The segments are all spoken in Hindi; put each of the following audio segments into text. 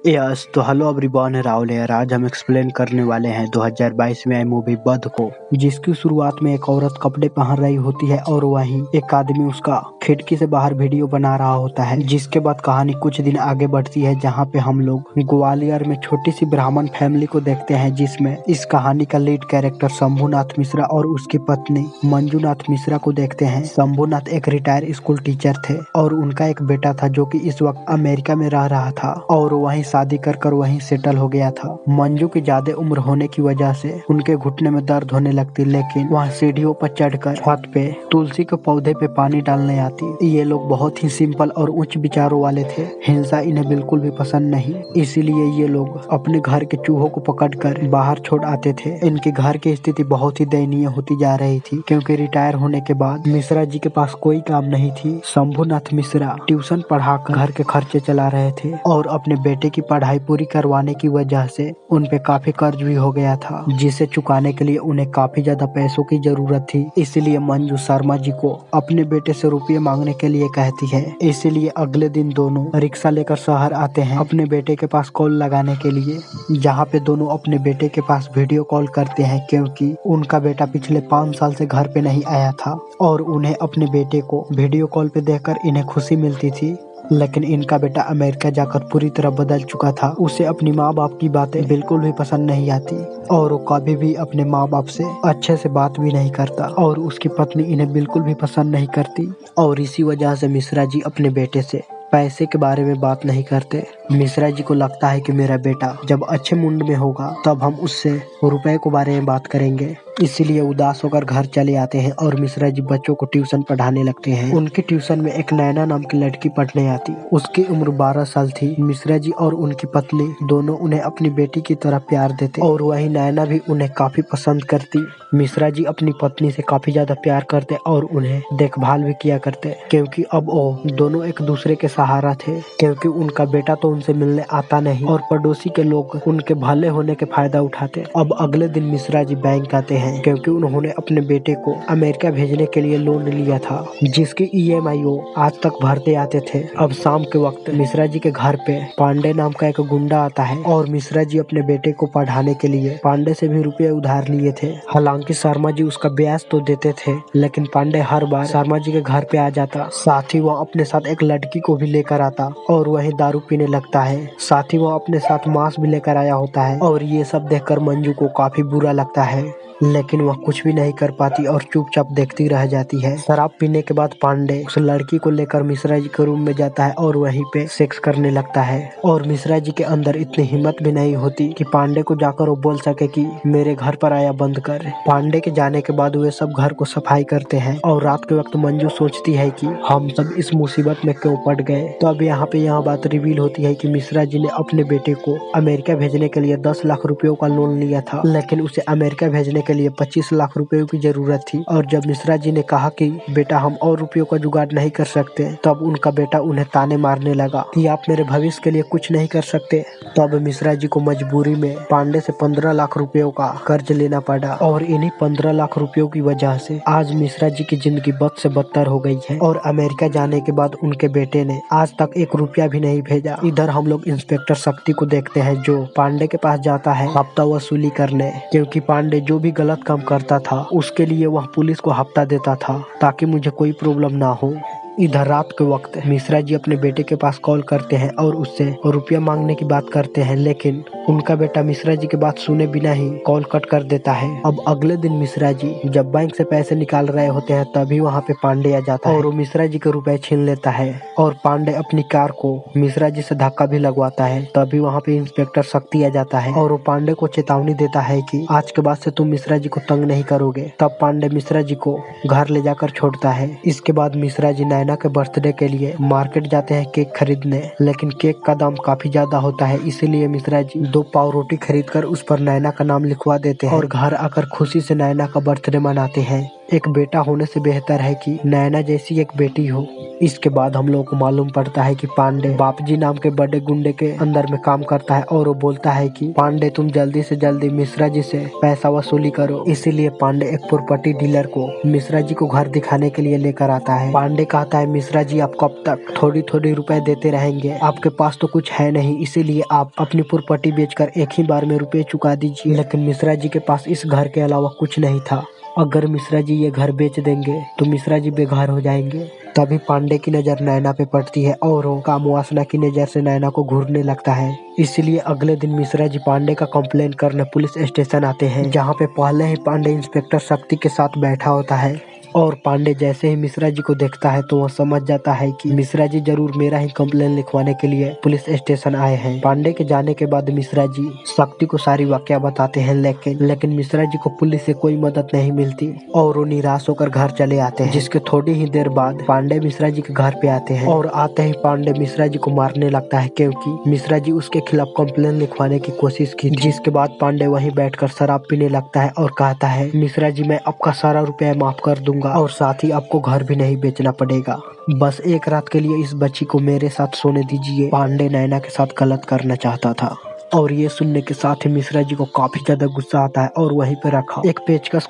यस तो हेलो एवरीवन, राहुल है। आज हम एक्सप्लेन करने वाले हैं 2022 में आई मूवी बध को, जिसकी शुरुआत में एक औरत कपड़े पहन रही होती है और वहीं एक आदमी उसका खिड़की से बाहर वीडियो बना रहा होता है। जिसके बाद कहानी कुछ दिन आगे बढ़ती है, जहां पे हम लोग ग्वालियर में छोटी सी ब्राह्मण फैमिली को देखते हैं, जिसमें इस कहानी का लीड कैरेक्टर शंभुनाथ मिश्रा और उसकी पत्नी मंजुनाथ मिश्रा को देखते हैं। शंभुनाथ एक रिटायर स्कूल टीचर थे और उनका एक बेटा था जो कि इस वक्त अमेरिका में रह रहा था और वहीं शादी कर वहीं सेटल हो गया था। मंजू की ज्यादा उम्र होने की वजह से उनके घुटने में दर्द होने लगती, लेकिन वह सीढ़ियों पर चढ़कर छत पे तुलसी के पौधे पे पानी डालने आती। ये लोग बहुत ही सिंपल और उच्च विचारों वाले थे। हिंसा इन्हें बिल्कुल भी पसंद नहीं, इसीलिए ये लोग अपने घर के चूहों को पकड़कर बाहर छोड़ आते थे। इनके घर की स्थिति बहुत ही दयनीय होती जा रही थी, क्योंकि रिटायर होने के बाद मिश्रा जी के पास कोई काम नहीं थी। शंभुनाथ मिश्रा ट्यूशन पढ़ाकर घर के खर्चे चला रहे थे और अपने बेटे की पढ़ाई पूरी करवाने की वजह से उन पे काफी कर्ज भी हो गया था, जिसे चुकाने के लिए उन्हें काफी ज्यादा पैसों की जरूरत थी। इसलिए मंजू शर्मा जी को अपने बेटे से रुपये मांगने के लिए कहती है। इसलिए अगले दिन दोनों रिक्शा लेकर शहर आते हैं अपने बेटे के पास कॉल लगाने के लिए, जहाँ पे दोनों अपने बेटे के पास वीडियो कॉल करते हैं, क्योंकि उनका बेटा पिछले 5 साल से घर पे नहीं आया था और उन्हें अपने बेटे को वीडियो कॉल पे देखकर इन्हें खुशी मिलती थी। लेकिन इनका बेटा अमेरिका जाकर पूरी तरह बदल चुका था। उसे अपनी माँ बाप की बातें बिल्कुल भी पसंद नहीं आती और वो कभी भी अपने माँ बाप से अच्छे से बात भी नहीं करता और उसकी पत्नी इन्हें बिल्कुल भी पसंद नहीं करती और इसी वजह से मिश्रा जी अपने बेटे से पैसे के बारे में बात नहीं करते। मिश्रा जी को लगता है कि मेरा बेटा जब अच्छे मूड में होगा तब हम उससे रुपए के बारे में बात करेंगे। इसीलिए उदास होकर घर चले आते हैं और मिश्रा जी बच्चों को ट्यूशन पढ़ाने लगते हैं। उनके ट्यूशन में एक नैना नाम की लड़की पढ़ने आती। उसकी उम्र 12 साल थी। मिश्रा जी और उनकी पत्नी दोनों उन्हें अपनी बेटी की तरह प्यार देते और वही नैना भी उन्हें काफी पसंद करती। मिश्रा जी अपनी पत्नी से काफी ज्यादा प्यार करते और उन्हें देखभाल भी किया करते, क्योंकि अब वो दोनों एक दूसरे के सहारा थे, क्योंकि उनका बेटा तो उनसे मिलने आता नहीं और पड़ोसी के लोग उनके भले होने के फायदा उठाते। अब अगले दिन मिश्रा जी बैंक आते हैं, क्योंकि उन्होंने अपने बेटे को अमेरिका भेजने के लिए लोन लिया था, जिसकी EMI वो आज तक भरते आते थे। अब शाम के वक्त मिश्रा जी के घर पे पांडे नाम का एक गुंडा आता है और मिश्रा जी अपने बेटे को पढ़ाने के लिए पांडे से भी रुपए उधार लिए थे। हालांकि शर्मा जी उसका ब्याज तो देते थे, लेकिन पांडे हर बार शर्मा जी के घर पे आ जाता। साथ ही वह अपने साथ एक लड़की को भी लेकर आता और वही दारू पीने लगता है। साथ ही वह अपने साथ मांस भी लेकर आया होता है और ये सब देखकर मंजू को काफी बुरा लगता है, लेकिन वह कुछ भी नहीं कर पाती और चुपचाप देखती रह जाती है। शराब पीने के बाद पांडे उस लड़की को लेकर मिश्रा जी के रूम में जाता है और वहीं पे सेक्स करने लगता है और मिश्रा जी के अंदर इतनी हिम्मत भी नहीं होती कि पांडे को जाकर वो बोल सके कि मेरे घर पर आया बंद कर। पांडे के जाने के बाद वे सब घर को सफाई करते हैं और रात के वक्त मंजू सोचती है कि हम सब इस मुसीबत में क्यों पड़ गए। तो अब यहाँ पे बात रिवील होती है कि मिश्रा जी ने अपने बेटे को अमेरिका भेजने के लिए 10 लाख रुपयों का लोन लिया था, लेकिन उसे अमेरिका भेजने के लिए 25 लाख रुपयों की जरूरत थी। और जब मिश्रा जी ने कहा कि बेटा हम और रुपयों का जुगाड़ नहीं कर सकते, तब उनका बेटा उन्हें ताने मारने लगा कि आप मेरे भविष्य के लिए कुछ नहीं कर सकते। तब मिश्रा जी को मजबूरी में पांडे से 15 लाख रुपयों का कर्ज लेना पड़ा और इन्हीं 15 लाख रुपयों की वजह से आज मिश्रा जी की जिंदगी बद से बदतर हो गई है और अमेरिका जाने के बाद उनके बेटे ने आज तक 1 रुपया भी नहीं भेजा। इधर हम लोग इंस्पेक्टर शक्ति को देखते हैं, जो पांडे के पास जाता है हफ्ता वसूली करने, क्योंकि पांडे जो भी गलत काम करता था उसके लिए वह पुलिस को हफ्ता देता था ताकि मुझे कोई प्रॉब्लम ना हो। इधर रात के वक्त मिश्रा जी अपने बेटे के पास कॉल करते हैं और उससे रुपया मांगने की बात करते हैं, लेकिन उनका बेटा मिश्रा जी की बात सुने बिना ही कॉल कट कर देता है। अब अगले दिन मिश्रा जी जब बैंक से पैसे निकाल रहे होते हैं, तभी वहाँ पे पांडे आ जाता है और वो मिश्रा जी के रुपए छीन लेता है और पांडे अपनी कार को मिश्रा जी से धक्का भी लगवाता है। तभी वहाँ पे इंस्पेक्टर शक्ति आ जाता है और वो पांडे को चेतावनी देता है कि आज के बाद से तुम मिश्रा जी को तंग नहीं करोगे। तब पांडे मिश्रा जी को घर ले जाकर छोड़ता है। इसके बाद मिश्रा जी नैना के बर्थडे के लिए मार्केट जाते हैं केक खरीदने, लेकिन केक का दाम काफी ज्यादा होता है, इसीलिए मिश्रा जी 2 पाव रोटी खरीदकर उस पर नैना का नाम लिखवा देते हैं और घर आकर खुशी से नैना का बर्थडे मनाते हैं। एक बेटा होने से बेहतर है कि नैना जैसी एक बेटी हो। इसके बाद हम लोगों को मालूम पड़ता है कि पांडे बापजी नाम के बड़े गुंडे के अंदर में काम करता है और वो बोलता है कि पांडे तुम जल्दी से जल्दी मिश्रा जी से पैसा वसूली करो। इसीलिए पांडे एक प्रॉपर्टी डीलर को मिश्रा जी को घर दिखाने के लिए लेकर आता है। पांडे कहता है मिश्रा जी आप कब तक थोड़ी थोड़ी रुपए देते रहेंगे, आपके पास तो कुछ है नहीं, इसीलिए आप अपनी प्रॉपर्टी बेचकर एक ही बार में रुपए चुका दीजिए। लेकिन मिश्रा जी के पास इस घर के अलावा कुछ नहीं था। अगर मिश्रा जी ये घर बेच देंगे तो मिश्रा जी बेघर हो जाएंगे। तभी पांडे की नजर नैना पे पड़ती है और वो काम वासना की नजर से नैना को घूरने लगता है। इसलिए अगले दिन मिश्रा जी पांडे का कंप्लेन करने पुलिस स्टेशन आते हैं, जहाँ पे पहले ही पांडे इंस्पेक्टर शक्ति के साथ बैठा होता है। और पांडे जैसे ही मिश्रा जी को देखता है तो वह समझ जाता है कि मिश्रा जी जरूर मेरा ही कंप्लेन लिखवाने के लिए पुलिस स्टेशन आए हैं। पांडे के जाने के बाद मिश्रा जी शक्ति को सारी वाकया बताते हैं, लेकिन मिश्रा जी को पुलिस से कोई मदद नहीं मिलती और वो निराश होकर घर चले आते हैं। जिसके थोड़ी ही देर बाद पांडे मिश्रा जी के घर पे आते हैं और आते ही पांडे मिश्रा जी को मारने लगता है, क्योंकि मिश्रा जी उसके खिलाफ कंप्लेन लिखवाने की कोशिश की। जिसके बाद पांडे वहीं बैठकर शराब पीने लगता है और कहता है मिश्रा जी मैं आपका सारा रुपया माफ कर दूंगा और साथ ही आपको घर भी नहीं बेचना पड़ेगा, बस एक रात के लिए इस बच्ची को मेरे साथ सोने दीजिए। पांडे नैना के साथ गलत करना चाहता था और ये सुनने के साथ ही मिश्रा जी को काफी ज्यादा गुस्सा आता है और वहीं पे रखा एक पेचकस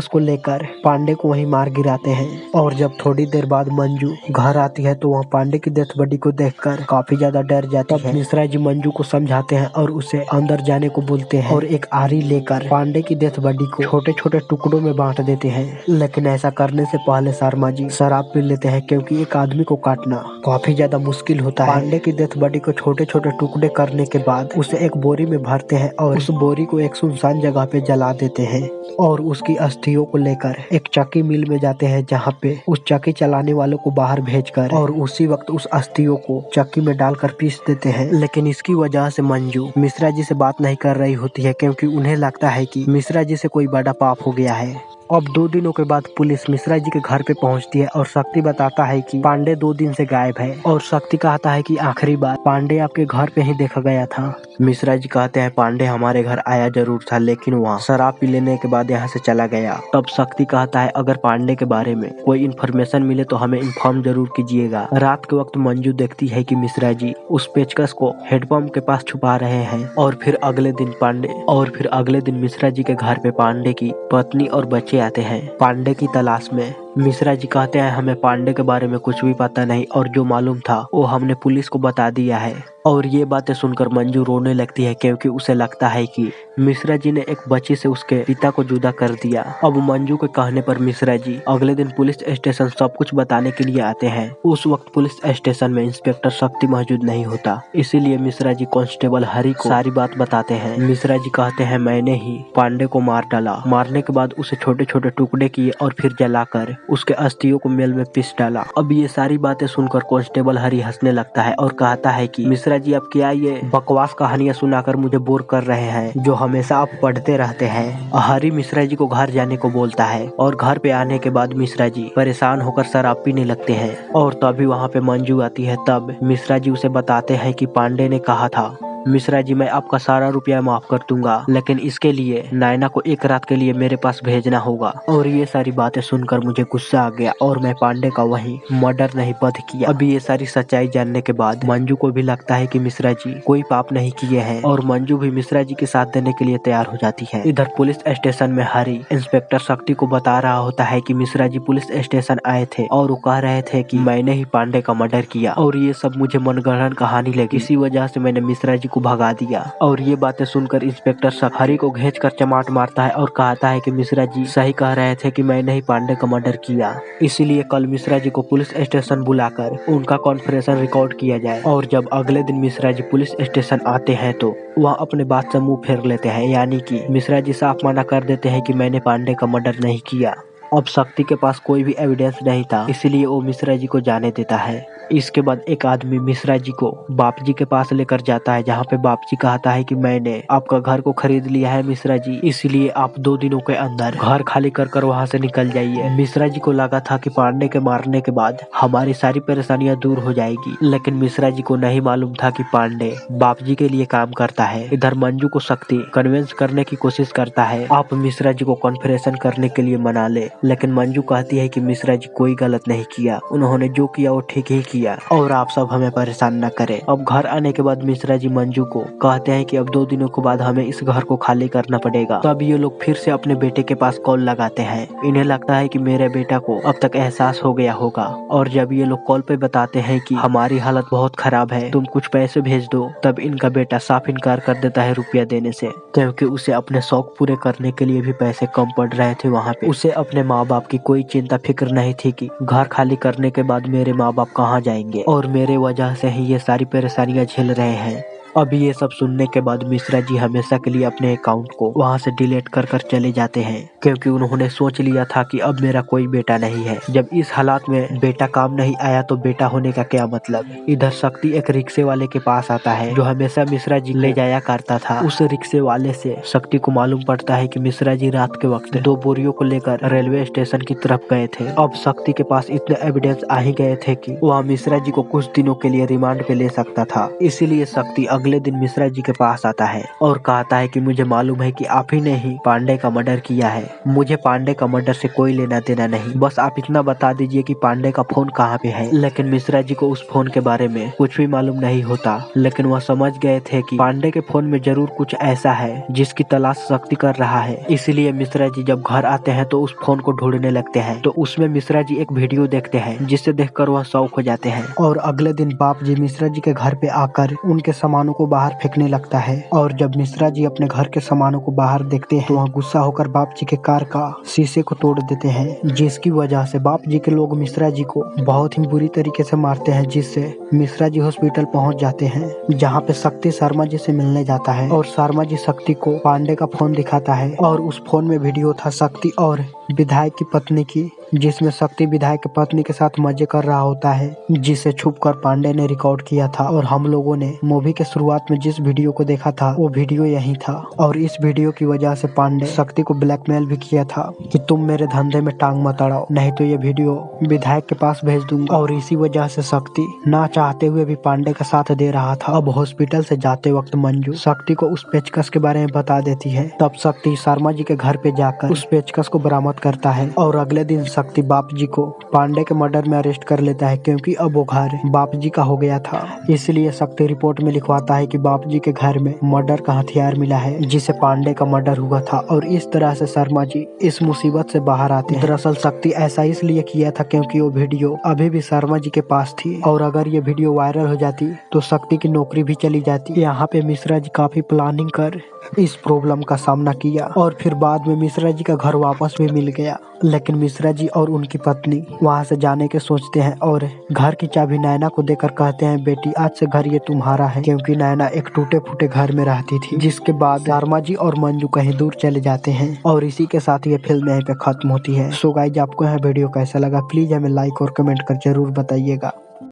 को लेकर पांडे को वहीं मार गिराते हैं। और जब थोड़ी देर बाद मंजू घर आती है तो वह पांडे की डेथ बॉडी को देखकर काफी ज्यादा डर जाती है। मिश्रा जी मंजू को समझाते हैं और उसे अंदर जाने को बोलते हैं और एक आरी लेकर पांडे की डेथ बॉडी को छोटे छोटे टुकड़ों में बांट देते हैं। लेकिन ऐसा करने से पहले शर्मा जी शराब पी लेते हैं, क्योंकि एक आदमी को काटना काफी ज्यादा मुश्किल होता है। पांडे की डेथ बॉडी को छोटे छोटे टुकड़े करने के बाद उसे एक बोरी में भरते हैं और उस बोरी को एक सुनसान जगह पे जला देते हैं और उसकी अस्थियों को लेकर एक चक्की मिल में जाते हैं, जहाँ पे उस चक्की चलाने वालों को बाहर भेजकर और उसी वक्त उस अस्थियों को चक्की में डालकर पीस देते हैं। लेकिन इसकी वजह से मंजू मिश्रा जी से बात नहीं कर रही होती है, क्योंकि उन्हें लगता है कि मिश्रा जी से कोई बड़ा पाप हो गया है। अब 2 दिनों के बाद पुलिस मिश्रा जी के घर पे पहुंचती है और शक्ति बताता है कि पांडे 2 दिन से गायब है और शक्ति कहता है कि आखिरी बार पांडे आपके घर पे ही देखा गया था। मिश्रा जी कहते हैं पांडे हमारे घर आया जरूर था, लेकिन वहाँ शराब पी लेने के बाद यहाँ से चला गया। तब शक्ति कहता है अगर पांडे के बारे में कोई इन्फॉर्मेशन मिले तो हमें इन्फॉर्म जरूर कीजिएगा। रात के वक्त मंजू देखती है कि मिश्रा जी उस पेचकस को हेडपंप के पास छुपा रहे हैं और फिर अगले दिन मिश्रा जी के घर पे पांडे की पत्नी और बच्चे आते हैं पांडे की तलाश में। मिश्रा जी कहते हैं हमें पांडे के बारे में कुछ भी पता नहीं और जो मालूम था वो हमने पुलिस को बता दिया है। और ये बातें सुनकर मंजू रोने लगती है, क्योंकि उसे लगता है कि मिश्रा जी ने एक बच्ची से उसके पिता को जुदा कर दिया। अब मंजू के कहने पर मिश्रा जी अगले दिन पुलिस स्टेशन सब कुछ बताने के लिए आते हैं। उस वक्त पुलिस स्टेशन में इंस्पेक्टर शक्ति मौजूद नहीं होता, इसीलिए मिश्रा जी कांस्टेबल हरि को सारी बात बताते हैं। मिश्रा जी कहते हैं मैंने ही पांडे को मार डाला, मारने के बाद उसे छोटे छोटे टुकड़े किए और फिर जलाकर उसके अस्थियों को मेल में पीस डाला। अब ये सारी बातें सुनकर कांस्टेबल हरि हंसने लगता है और कहता है कि मिश्रा जी अब क्या ये बकवास कहानियां सुनाकर मुझे बोर कर रहे हैं जो हमेशा आप पढ़ते रहते हैं। हरि मिश्रा जी को घर जाने को बोलता है और घर पे आने के बाद मिश्रा जी परेशान होकर शराब पीने लगते हैं और तभी वहाँ पे मंजू आती है। तब मिश्रा जी उसे बताते हैं कि पांडे ने कहा था मिश्रा जी मैं आपका सारा रुपया माफ कर दूंगा, लेकिन इसके लिए नैना को एक रात के लिए मेरे पास भेजना होगा। और ये सारी बातें सुनकर मुझे गुस्सा आ गया और मैं पांडे का वही मर्डर नहीं वध किया। अभी ये सारी सच्चाई जानने के बाद मंजू को भी लगता है कि मिश्रा जी कोई पाप नहीं किए हैं और मंजू भी मिश्रा जी के साथ देने के लिए तैयार हो जाती है। इधर पुलिस स्टेशन में हरि इंस्पेक्टर शक्ति को बता रहा होता है कि मिश्रा जी पुलिस स्टेशन आए थे और वो कह रहे थे कि मैंने ही पांडे का मर्डर किया और ये सब मुझे मनगढ़ंत कहानी लगी, इसी वजह से मैंने मिश्रा जी को भगा दिया। और ये बातें सुनकर इंस्पेक्टर हरि को घेच कर चमाट मारता है और कहता है कि मिश्रा जी सही कह रहे थे कि मैंने ही पांडे का मर्डर किया, इसीलिए कल मिश्रा जी को पुलिस स्टेशन बुलाकर उनका कॉन्फ्रेंस रिकॉर्ड किया जाए। और जब अगले दिन मिश्रा जी पुलिस स्टेशन आते हैं तो वह अपने बात से मुंह फेर लेते हैं, यानी कि मिश्रा जी साफ मना कर देते हैं कि मैंने पांडे का मर्डर नहीं किया। अब शक्ति के पास कोई भी एविडेंस नहीं था, इसलिए वो मिश्रा जी को जाने देता है। इसके बाद एक आदमी मिश्रा जी को बाप जी के पास लेकर जाता है, जहाँ पे बाप जी कहता है कि मैंने आपका घर को खरीद लिया है मिश्रा जी, इसलिए आप 2 दिनों के अंदर घर खाली कर वहाँ से निकल जाइए। मिश्रा जी को लगा था कि पांडे के मारने के बाद हमारी सारी परेशानियां दूर हो जाएगी, लेकिन मिश्रा जी को नहीं मालूम था कि पांडे बाप जी के लिए काम करता है। इधर मंजू को शक्ति कन्विंस करने की कोशिश करता है, आप मिश्रा जी को कॉन्फ्रेंस करने के लिए मना ले, लेकिन मंजू कहती है कि मिश्रा जी कोई गलत नहीं किया, उन्होंने जो किया वो ठीक ही किया और आप सब हमें परेशान न करें। अब घर आने के बाद मिश्रा जी मंजू को कहते हैं कि अब 2 दिनों के बाद हमें इस घर को खाली करना पड़ेगा। तब ये लोग फिर से अपने बेटे के पास कॉल लगाते हैं। इन्हें लगता है कि मेरे बेटा को अब तक एहसास हो गया होगा, और जब ये लोग कॉल पे बताते हैं कि हमारी हालत बहुत खराब है, तुम कुछ पैसे भेज दो, तब इनका बेटा साफ इनकार कर देता है रुपया देने से, क्योंकि उसे अपने शौक पूरे करने के लिए भी पैसे कम पड़ रहे थे वहाँ पे। उसे अपने माँ बाप की कोई चिंता फिक्र नहीं थी कि घर खाली करने के बाद मेरे माँ बाप कहाँ जाएंगे, और मेरे वजह से ही ये सारी परेशानियां झेल रहे हैं। अब ये सब सुनने के बाद मिश्रा जी हमेशा के लिए अपने अकाउंट को वहाँ से डिलीट कर चले जाते हैं, क्योंकि उन्होंने सोच लिया था कि अब मेरा कोई बेटा नहीं है। जब इस हालात में बेटा काम नहीं आया तो बेटा होने का क्या मतलब। इधर शक्ति एक रिक्शे वाले के पास आता है जो हमेशा मिश्रा जी ले जाया करता था। उस रिक्शे वाले से शक्ति को मालूम पड़ता है कि मिश्रा जी रात के वक्त 2 बोरियों को लेकर रेलवे स्टेशन की तरफ गए थे। अब शक्ति के पास इतने एविडेंस आ ही गए थे कि वह मिश्रा जी को कुछ दिनों के लिए रिमांड पे ले सकता था। इसीलिए शक्ति अगले दिन मिश्रा जी के पास आता है और कहता है कि मुझे मालूम है कि आप ही ने ही पांडे का मर्डर किया है, मुझे पांडे का मर्डर से कोई लेना देना नहीं, बस आप इतना बता दीजिए कि पांडे का फोन कहाँ पे है। लेकिन मिश्रा जी को उस फोन के बारे में कुछ भी मालूम नहीं होता, लेकिन वह समझ गए थे कि पांडे के फोन में जरूर कुछ ऐसा है जिसकी तलाश शक्ति कर रहा है। इसलिए मिश्रा जी जब घर आते हैं तो उस फोन को ढूंढने लगते हैं, तो उसमें मिश्रा जी एक वीडियो देखते हैं जिसे देखकर वह शौक हो जाते हैं। और अगले दिन बाप जी मिश्रा जी के घर पे आकर उनके सामानों को बाहर फेंकने लगता है, और जब मिश्रा जी अपने घर के सामानों को बाहर देखते हैं तो वहाँ गुस्सा होकर बाप जी के कार का शीशे को तोड़ देते हैं, जिसकी वजह से बाप जी के लोग मिश्रा जी को बहुत ही बुरी तरीके से मारते हैं, जिससे मिश्रा जी हॉस्पिटल पहुंच जाते हैं, जहाँ पे शक्ति शर्मा जी से मिलने जाता है और शर्मा जी शक्ति को पांडे का फोन दिखाता है, और उस फोन में वीडियो था शक्ति और विधायक की पत्नी की, जिसमें शक्ति विधायक की पत्नी के साथ मजे कर रहा होता है, जिसे छुपकर पांडे ने रिकॉर्ड किया था। और हम लोगों ने मूवी के शुरुआत में जिस वीडियो को देखा था वो वीडियो यही था, और इस वीडियो की वजह से पांडे शक्ति को ब्लैकमेल भी किया था कि तुम मेरे धंधे में टांग मत अड़ाओ, नहीं तो ये वीडियो विधायक के पास भेज दूंगा। और इसी वजह से शक्ति ना चाहते हुए भी पांडे का साथ दे रहा था। अब हॉस्पिटल से जाते वक्त मंजू शक्ति को उस पेचकस के बारे में बता देती है। तब शक्ति शर्मा जी के घर पे जाकर उस पेचकस को बरामद करता है, और अगले दिन शक्ति बाप जी को पांडे के मर्डर में अरेस्ट कर लेता है, क्योंकि अब वो घर बाप जी का हो गया था। इसलिए शक्ति रिपोर्ट में लिखवाता है कि बाप जी के घर में मर्डर का हथियार मिला है जिसे पांडे का मर्डर हुआ था, और इस तरह से शर्मा जी इस मुसीबत से बाहर आते हैं। दरअसल शक्ति ऐसा इसलिए किया था क्योंकि वो वीडियो अभी भी शर्मा जी के पास थी, और अगर ये वीडियो वायरल हो जाती तो शक्ति की नौकरी भी चली जाती। यहाँ पे मिश्रा जी काफी प्लानिंग कर इस प्रॉब्लम का सामना किया, और फिर बाद में मिश्रा जी का घर वापस भी मिल गया। लेकिन मिश्रा जी और उनकी पत्नी वहाँ से जाने के सोचते हैं, और घर की चाबी नैना को देकर कहते हैं बेटी आज से घर ये तुम्हारा है, क्योंकि नैना एक टूटे फूटे घर में रहती थी। जिसके बाद शर्मा जी और मंजू कहीं दूर चले जाते हैं, और इसी के साथ ये फिल्म यहीं पे खत्म होती है। सो गाइस, आपको यह वीडियो कैसा लगा प्लीज हमें लाइक और कमेंट कर जरूर बताइएगा।